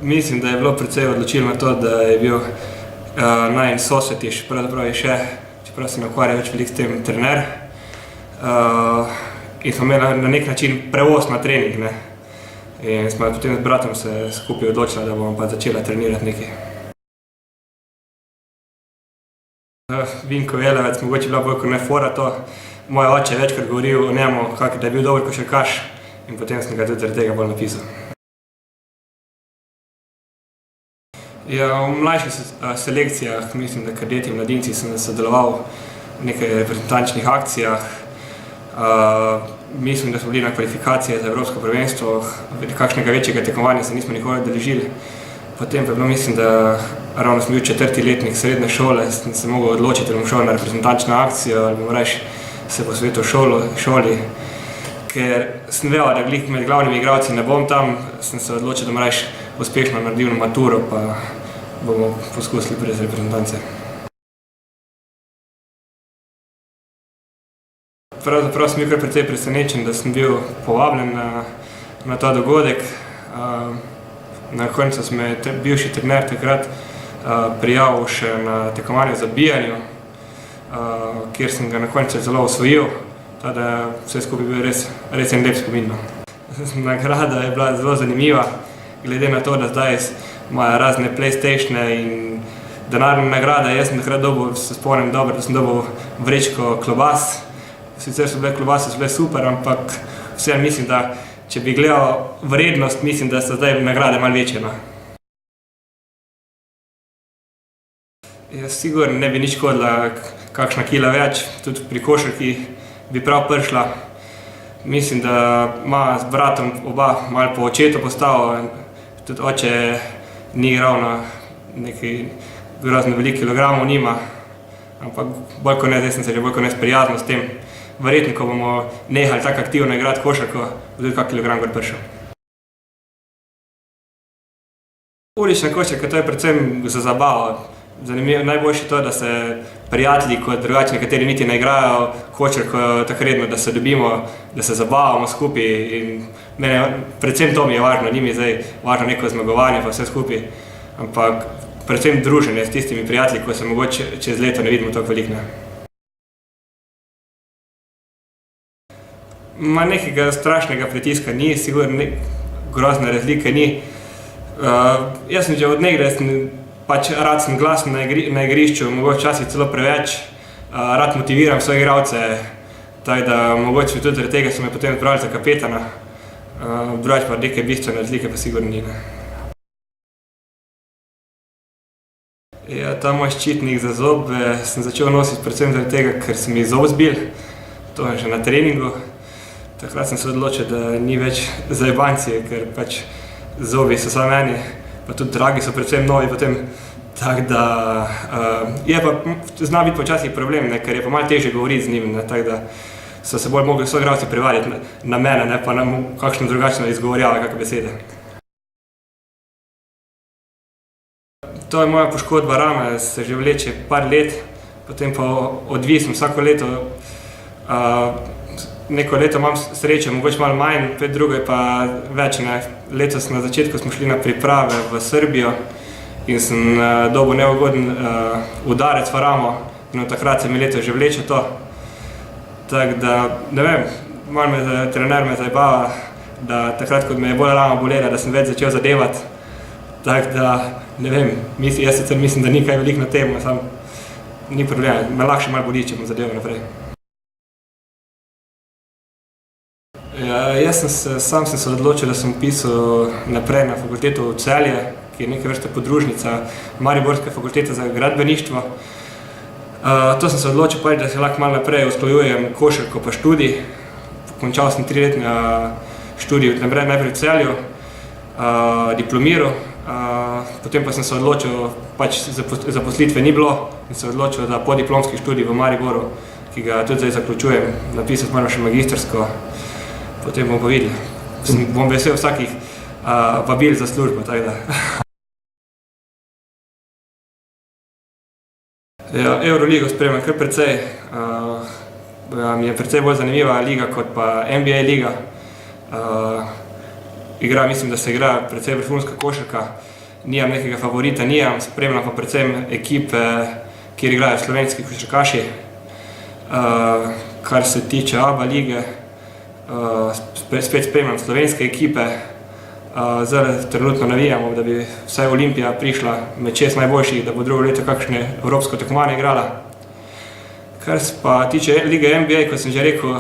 Mislim, da je bilo precej odločilno to, da je bil najin sosvetiš, pravzaprav je še, čeprav se ne ukvarja več veliko s tem, trener. In smo imeli na nek način prevoz na trening, ne. In smo potem z bratom se skupaj odločili, da bomo pa začela trenirati nekaj. Vinko Jelavec, mogoče bila bolj kot ne fora to. Moj oče je večkrat govoril o njemu, da je bil dober košarkaš, in potem sem ga tudi zaradi tega bolj napisal. Ja, v mlajših selekcijah, mislim, da kadeti in mladinci, sem sodeloval v nekaj reprezentančnih akcijah. Mislim, da smo bili na kvalifikacije za Evropsko prvenstvo, kakšnega večjega tekmovanja se nismo nikoli udeležili. Potem pa je bilo, mislim, da ravno sem bil 4. letnik srednje šole, sem se mogel odločiti, da bom šel na reprezentančno akcijo ali bom raje se posvetil šoli. Ker sem vedel, da med glavnimi igralci ne bom tam, sem se odločil, da bom raje uspešno naredil maturo, pa bomo poskusili brez reprezentance. Pravzaprav sem bil kar precej presenečen, da sem bil povabljen na ta dogodek. Na koncu sem me bivši trener takrat prijavil še na tekmovanje za bijanju, kjer sem ga na koncu zelo osvojil, tako da vse skupaj bil res en lep spomin. Nagrada je bila zelo zanimiva, glede na to, da zdaj imajo razne PlayStatione in denarne nagrade. Jaz sem takrat dobil, se spomnim dobro, da sem dobil vrečko klobas. Sicer so bile klobase super, ampak vseeno mislim, da če bi gledal vrednost, mislim, da so zdaj nagrade malo večje. Jaz sigurno ne bi nič škodila kakšna kila več, tudi pri košarki bi prav prišla. Mislim, da ima z bratom oba malo po očetu postavil, tudi oče ni ravno nekaj grozno veliko kilogramov nima, ampak bolj kot ne, zdaj sem se že bolj kot ne sprijaznil s tem. Verjetno, ko bomo nehali tako aktivno igrati košarko, bo tudi kak kilogram gor prišel. Ulična košarka, to je predvsem za zabavo. Zanimivo, najboljše je to, da se prijatelji, kot drugače nekateri niti ne igrajo košarko tako redno, da se dobimo, da se zabavamo skupaj. In predvsem to mi je važno, ni mi zdaj važno neko zmagovanje pa vse skupaj, ampak predvsem druženje s tistimi prijatelji, ko se mogoče čez leto ne vidimo toliko veliko. Nekega strašnega pritiska ni, sigurno grozne razlike ni. Jaz sem že od nekdaj, rad sem glasen na igrišču, mogoče včasih celo preveč. Rad motiviram svoje igralce, tako da mogoče tudi zaradi tega so me potem izbrali za kapetana. Drugače pa neke bistvene razlike pa sigurno ni. Ja, ta moj ščitnik za zobe sem začel nositi predvsem zaradi tega, ker sem mi zob zbil, to je že na treningu. Takrat sem se odločil, da ni več za jebancije, ker pač zobi so samo meni, pa tudi dragi so predvsem novi potem. Tako da je pa zna biti počasih problem, ker je pa malo težje govoriti z njim, tako da so se bolj mogli soigralci privarjati na mene, ne pa na kakšno drugačno izgovorjava, kakšne besede. To je moja poškodba rame, se že vleče par let, potem pa odvisno vsako leto. Neko leto imam srečo, mogoče malo manj, drugo je pa več. Letos na začetku smo šli na priprave v Srbijo in sem dobil neugoden udarec v ramo in od takrat se mi letos že vleče to. Tako da, ne vem, malo trener me zajebava, da takrat, ko me je bolj rama bolela, da sem več začel zadevati. Tako da, ne vem, jaz sicer mislim, da ni kaj veliko na temo, samo ni problema, me lahko še malo boli, če bom zadeval naprej. Sam sem se odločil, da sem pisal naprej na fakulteto v Celje, ki je neke vrste podružnica Mariborske fakultete za gradbeništvo. To sem se odločil, da se lahko malo naprej usklajujem košarko pa študij. Končal sem 3-letni študij najprej v Celju, diplomiral, potem pa sem se odločil, zaposlitve ni bilo in se odločil za podiplomski študij v Mariboru, ki ga tudi zdaj zaključujem, napisati moram še magistrsko. Potem bomo pa videli. Bom vesel vsakih vabil za službo, tako da. Euroligo spremljam kar precej. Mi je precej bolj zanimiva liga kot pa NBA liga. Mislim, da se igra precej vrhunska košarka. nimam nekega favorita, spremljam pa predvsem ekipe, kjer igrajo slovenski košarkaši. Kar se tiče ABA lige, spet spremljam slovenske ekipe. Zdaj trenutno navijamo, da bi vsaj Olimpija prišla med 6 najboljših, da bo drugo leto kakšne evropsko tekmovanje igrala. Kar se pa tiče lige NBA, kot sem že rekel,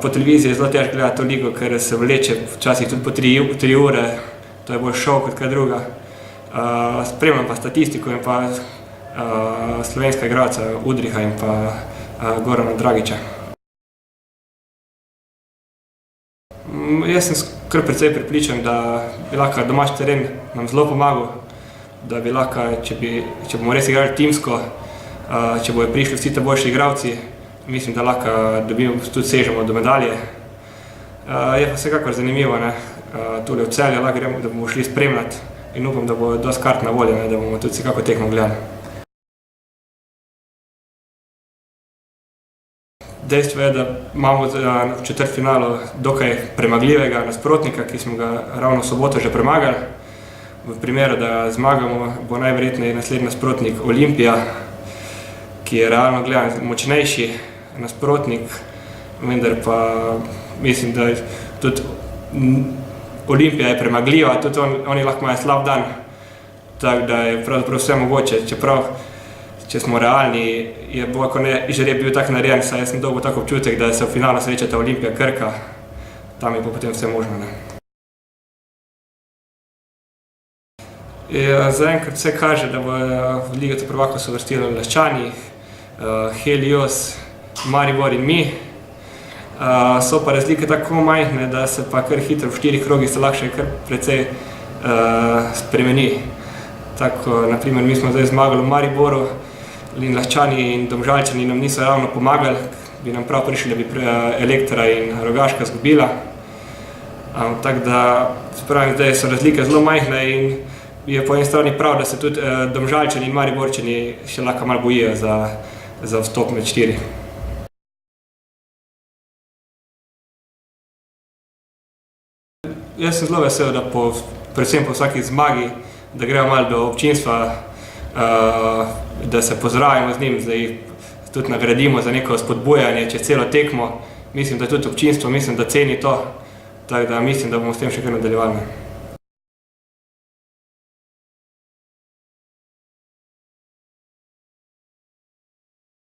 po televiziji je zelo težko gledati to ligo, ker se vleče včasih tudi po 3 ure, to je bolj šov kot kaj druga. Spremljam pa statistiko in pa slovenska igralca Udriha in pa Gorana Dragića. Jaz sem kar precej prepričan, da bi lahko domači teren nam zelo pomagal, da bi lahko, če bomo res igrali timsko, če bojo prišli vsi te boljši igralci, mislim, da lahko tudi sežemo do medalje. Je pa vsekakor zanimivo, tule v Celju lahko gremo, da bomo šli spremljati in upam, da bo dosti kart na voljo, da bomo tudi vsekako tekmo gledali. Dejstvo je, da imamo v četrtfinalu dokaj premagljivega nasprotnika, ki smo ga ravno v soboto že premagali. V primeru, da zmagamo, bo najverjetneje naslednji nasprotnik Olimpija, ki je realno gledan močnejši nasprotnik, vendar pa mislim, da tudi Olimpija je premagljiva, tudi oni lahko imajo slab dan, tako da je pravzaprav vse mogoče, čeprav če smo realni, je bolj kot ne žreb bil tak narejen, saj jaz sem dolgo tako občutek, da se v finalu srečata Olimpija Krka, tam je pa potem vse možno. Zaenkrat vse kaže, da bo v Ligo prvakov se uvrstilo Laščani, Helios, Maribor in mi. So pa razlike tako majhne, da se pa kar hitro v 4 krogih se lahko še kar precej spremeni. Tako, naprimer, mi smo zdaj zmagali v Mariboru, in Laščani in Domžalčani nam niso ravno pomagali, bi nam prav prišli, da bi Elektra in Rogaška izgubila. Tako da, spravim, zdaj so razlike zelo majhne in je po eni strani prav, da se tudi Domžalčani in Mariborčani še lahko malo bojijo za vstop med 4. Jaz sem zelo vesel, da predvsem po vsaki zmagi, da gremo malo do občinstva, da se pozdravimo z njim, da jih tudi nagradimo za neko spodbujanje čez celo tekmo. Mislim, da tudi občinstvo, mislim, da ceni to, tako da mislim, da bomo s tem še kar nadaljevali.